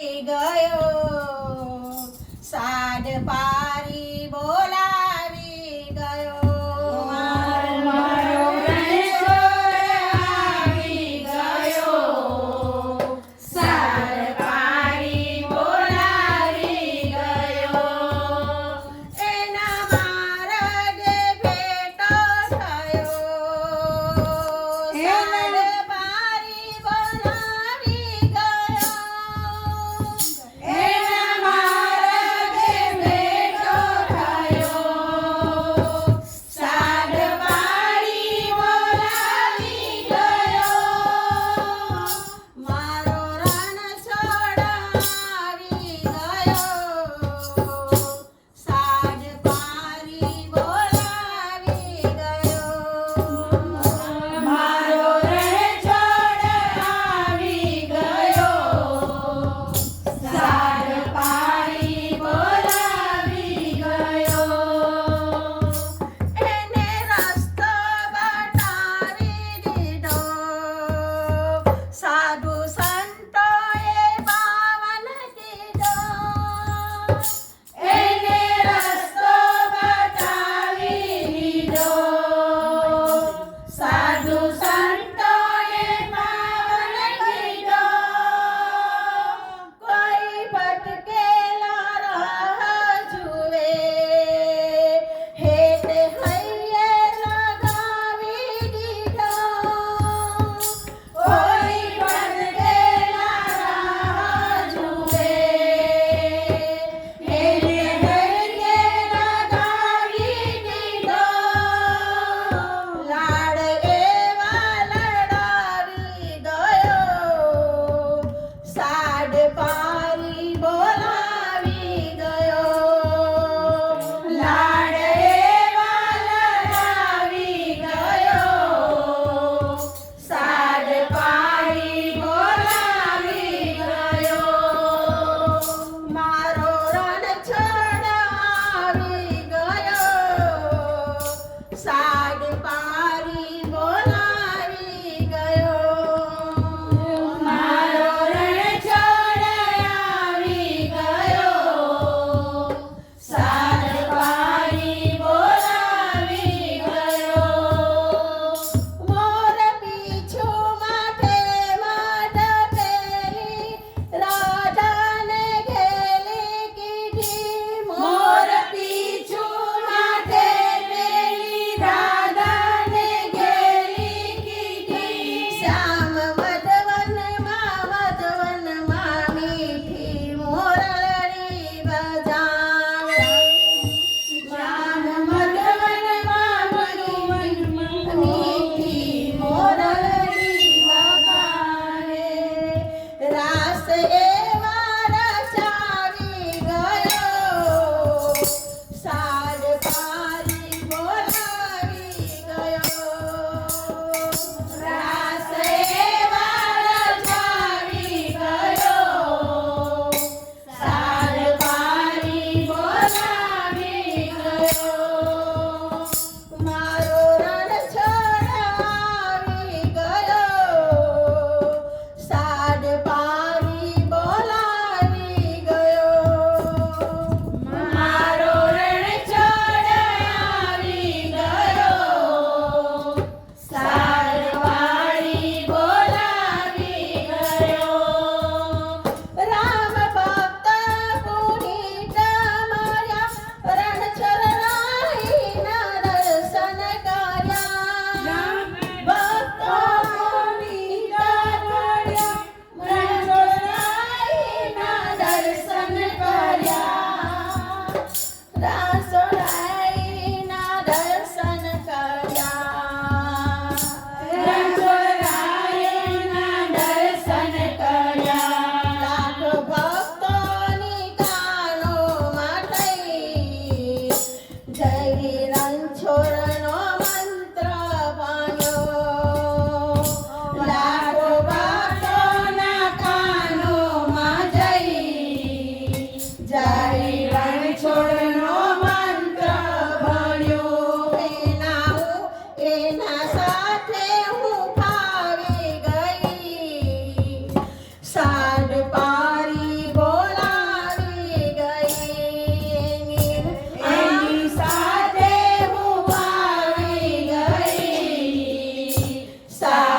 ગયો સાડ પારી બોલાવી ગયો મારો રણછોડ આવી ગયો સાડ પારી બોલાવી ગયો એના માર્ગે ભેટો થયો સાડ પારી બોલાવી ગયો એના માર્ગે ભેટો થયો સાડ પારી બોલાવી ગયો મારો રણછોડ આવી ગયો સાડ પારી બોલાવી ગયો મારો રણછોડ આવી ગયો સાડ પારી બોલાવી ગયો એને રસ્તો બતાવી દીધો સાધુ સંતોએ પાવન કીધો એને રસ્તો બતાવી દીધો સાધુ સંતોએ પાવન કીધો કોઈ ભટકેલા રાહ જુએ હેતે હૈયે લગાવી દીધો કોઈ ભટકેલા રાહ જુએ એને હૈયે લગાવી દીધો લાડ એવા લડાવી ગયો સાડ પારી બોલાવી ગયો લાડ એવા લડાવી ગયો સાડ પારી બોલાવી ગયો મારો રણછોડ આવી ગયો સાડ પારી બોલાવી ગયો મારો રણછોડ આવી ગયો સાડ પારી બોલાવી ગયો મોર પીછું માથે માથ પેલી રાધાને ઘેલી કીધી મોર પીછું માથે પેલી રાધાને ઘેરી કીધી શ્યામ મધવનમાં મીઠી મોરલડી બજાવે શ્યામ મધવનમાં મીઠી મોરલડી વગાડે રાસ એવા રચાવી ગયો સાડ પારી બોલાવી ગયો રાસ એવા રચાવી ગયો સાડ પારી બોલાવી ગયો મારો રણછોડ આવી ગયો સાડ પારી સા